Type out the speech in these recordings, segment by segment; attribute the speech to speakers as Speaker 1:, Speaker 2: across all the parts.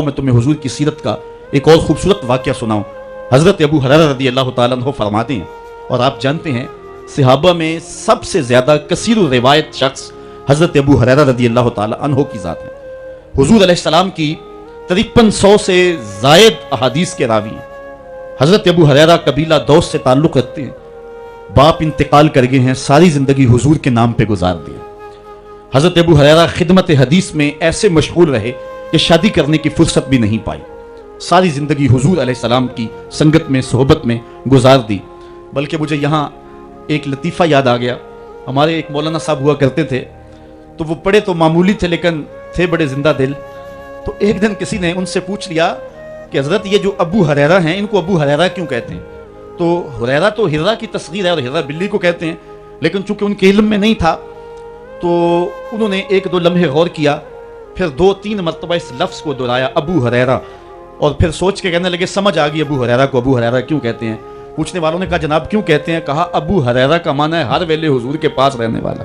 Speaker 1: आओ मैं तुम्हें हुजूर की सीरत का एक और खूबसूरत वाक़या सुनाऊं। हज़रत अबू हुरैरा रज़ी अल्लाह ताला अन्हु फरमाते हैं, और आप जानते हैं सहाबा में सबसे ज़्यादा कसीर रिवायत शख्स हज़रत अबू हुरैरा रज़ी अल्लाह ताला अन्हु की ज़ात है। हुजूर अलैहिस्सलाम की 5300 से ज़ायद अहादीस के रावी हैं। हज़रत अबू हुरैरा कबीला दौस से ताल्लुक़ रखते हैं। बाप इंतकाल कर गए हैं, सारी ज़िंदगी हुजूर के नाम पे गुजार दी। हज़रत अबू हुरैरा खिदमत हदीस में ऐसे मशगूल रहे कि शादी करने की फुर्सत भी नहीं पाई। सारी ज़िंदगी हुजूर अलैहिस्सलाम की संगत में सोहबत में गुजार दी। बल्कि मुझे यहाँ एक लतीफ़ा याद आ गया। हमारे एक मौलाना साहब हुआ करते थे, तो वो पढ़े तो मामूली थे लेकिन थे बड़े जिंदा दिल। तो एक दिन किसी ने उनसे पूछ लिया कि हज़रत ये जो अबू हुरैरा हैं इनको अबू हुरैरा क्यों कहते हैं? तो हुरैरा तो हिर्रा की तस्गीर है और हिर्रा बिल्ली को कहते हैं, लेकिन चूंकि उनके इल्म में नहीं था तो उन्होंने एक दो लम्हे गौर किया, फिर 2-3 मरतबा इस लफ्ज़ को दोहराया अबू हुरैरा, और फिर सोच के कहने लगे समझ आ गई अबू हुरैरा को अबू हुरैरा क्यों कहते हैं। पूछने वालों ने कहा जनाब क्यों कहते हैं? कहा अबू हुरैरा का माना है हर वेले हुजूर के पास रहने वाला।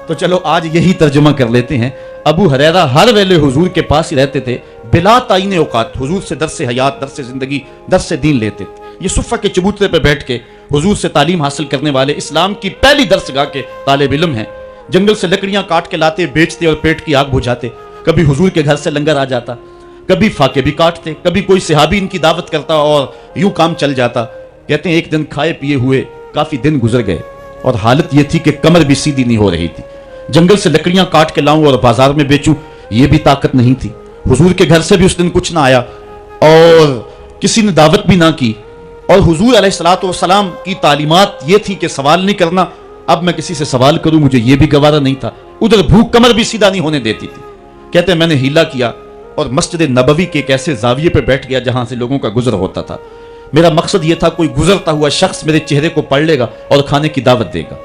Speaker 1: तो चलो आज यही तर्जुमा कर लेते हैं। अबू हुरैरा हर वेले हुजूर के पास ही रहते थे, बिला ताईन औकात हुजूर से दर्स हयात, दर्स जिंदगी, दर्स दीन लेते थे। ये सुफ़ा के चबूतरे पे बैठ के हुजूर से तालीम हासिल करने वाले इस्लाम की पहली दर्सगाह के तालिब इल्म हैं। जंगल से लकड़ियां काट के लाते, बेचते और पेट की आग बुझाते। कभी हुजूर के घर से लंगर आ जाता, कभी फाके भी काटते, कभी कोई सहाबी इनकी दावत करता और यूं काम चल जाता। कहते हैं एक दिन खाए पिए हुए काफी दिन गुजर गए और हालत यह थी कि कमर भी सीधी नहीं हो रही थी। जंगल से लकड़ियां काट के लाऊं और बाजार में बेचूं, यह भी ताकत नहीं थी। हुजूर के घर से भी उस दिन कुछ ना आया और किसी ने दावत भी ना की। और हुजूर अलैहिस्सलातु वस्सलाम की तालीमात ये थी कि सवाल नहीं करना। अब मैं किसी से सवाल करूं मुझे यह भी गवारा नहीं था। उधर भूख कमर भी सीधा नहीं होने देती थी। कहते हैं मैंने हीला किया और मस्जिद नबवी के एक ऐसे जाविये पे बैठ गया जहां से लोगों का गुजर होता था। मेरा मकसद यह था कोई गुजरता हुआ शख्स मेरे चेहरे को पढ़ लेगा और खाने की दावत देगा,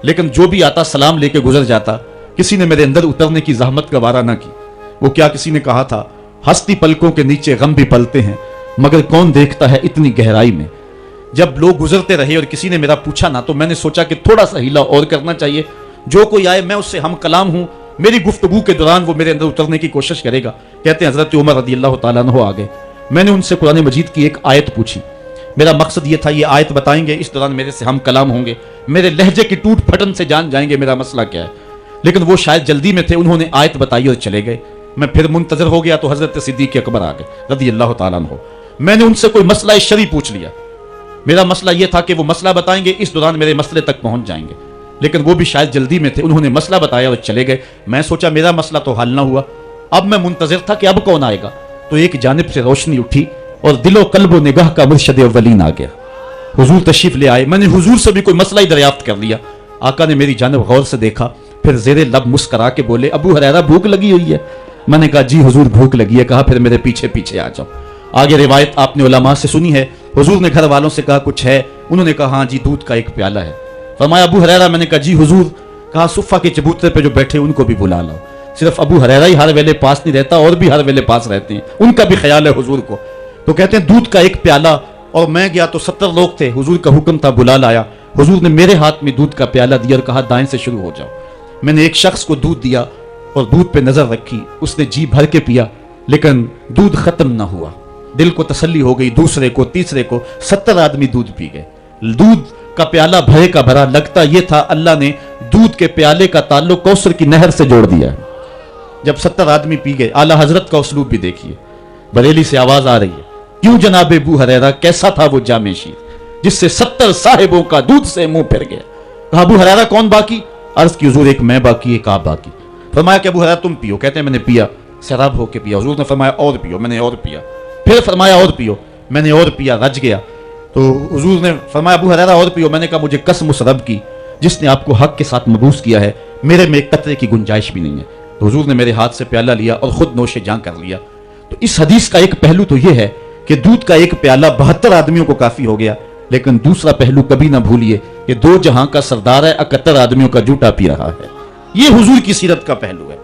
Speaker 1: लेकिन जो भी आता सलाम लेके गुजर जाता। किसी ने मेरे अंदर उतरने की जहमत का वारा ना की। वो क्या किसी ने कहा था, हस्ती पलकों के नीचे गम भी पलते हैं मगर कौन देखता है इतनी गहराई में। जब लोग गुजरते रहे और किसी ने मेरा पूछा ना, तो मैंने सोचा कि थोड़ा सा हीला और करना चाहिए। जो कोई आए मैं उससे हम कलाम हूं, मेरी गुफ्तगू के दौरान वो मेरे अंदर उतरने की कोशिश करेगा। कहते हैं हजरत उमर रज़ी अल्लाह ताला अन्हु आ गए। मैंने उनसे कुरान मजीद की एक आयत पूछी। मेरा मकसद ये था ये आयत बताएंगे, इस दौरान मेरे से हम कलाम होंगे, मेरे लहजे की टूट फटन से जान जाएंगे मेरा मसला क्या है। लेकिन वो शायद जल्दी में थे, उन्होंने आयत बताई और चले गए। मैं फिर मुंतजर हो गया तो हजरत सिद्दीक़ अकबर आ गए रज़ी अल्लाह ताला अन्हु। मैंने उनसे कोई मसला शरई पूछ लिया। मेरा मसला यह था कि वो मसला बताएंगे, इस दौरान मेरे मसले तक पहुंच जाएंगे। लेकिन वो भी शायद जल्दी में थे, उन्होंने मसला बताया और चले गए। मैं सोचा मेरा मसला तो हल ना हुआ। अब मैं मुंतजर था कि अब कौन आएगा। तो एक जानिब से रोशनी उठी और दिलो कल्बो निगाह का मुर्शद अव्वलीन आ गया। हुजूर तशरीफ ले आए। मैंने हुजूर से भी कोई मसला ही दरियाफ्त कर लिया। आका ने मेरी जानिब गौर से देखा, फिर ज़ेरे लब मुस्करा के बोले अबू हुरैरा भूख लगी हुई है? मैंने कहा जी हुजूर भूख लगी है। कहा फिर मेरे पीछे पीछे आ जाओ। आगे रिवायत आपने उलमा से सुनी है। हुजूर ने घर वालों से कहा कुछ है? उन्होंने कहा हाँ जी दूध का एक प्याला है। फरमाया अबू हुरैरा? मैंने कहा जी हुजूर। कहा सुफ़ा के चबूतरे पे जो बैठे उनको भी बुला लाओ। सिर्फ अबू हुरैरा ही हर वेले पास नहीं रहता, और भी हर वेले पास रहते हैं, उनका भी ख्याल है हुजूर को। तो कहते हैं दूध का एक प्याला, और मैं गया तो 70 लोग थे। हुजूर का हुक्म था बुला लाया। हुजूर ने मेरे हाथ में दूध का प्याला दिया और कहा दाएं से शुरू हो जाओ। मैंने एक शख्स को दूध दिया और दूध पे नजर रखी। उसने जी भर के पिया, लेकिन दूध खत्म ना हुआ। दिल को तसल्ली हो गई। दूसरे को, तीसरे को, 70 आदमी दूध पी गए। दूध का प्याला भरे का भरा। लगता यह था अल्लाह ने दूध के प्याले का ताल्लुक कौसर की नहर से जोड़ दिया। जब 70 आदमी पी गए, आला हजरत का उसलूब भी देखिए। बरेली से आवाज आ रही है, क्यों जनाब अबू हुरैरा कैसा था वो जामे शीर जिससे 70 साहिबों का दूध से मुंह फिर गया। कहा अबू हुरैरा कौन बाकी? अर्ज की हुजूर एक मैं बाकी, एक आप बाकी। फरमाया कि अबू हुरैरा तुम पियो। कहते हैं मैंने पिया, शराब होके पिया। हुजूर ने फरमाया और पियो। मैंने और पिया। फिर फरमाया और पियो। मैंने और पिया, रज गया। तो हुजूर ने फरमाया अबू हुरैरा और पियो। मैंने कहा मुझे कसम उस रब की जिसने आपको हक के साथ मबूस किया है, मेरे में एक कतरे की गुंजाइश भी नहीं है। तो हुजूर ने मेरे हाथ से प्याला लिया और खुद नोशे जां कर लिया। तो इस हदीस का एक पहलू तो यह है कि दूध का एक प्याला 72 आदमियों को काफी हो गया। लेकिन दूसरा पहलू कभी ना भूलिए कि 2 जहां का सरदार है, 71 आदमियों का जूटा पी रहा है। यह हुजूर की सीरत का पहलू है।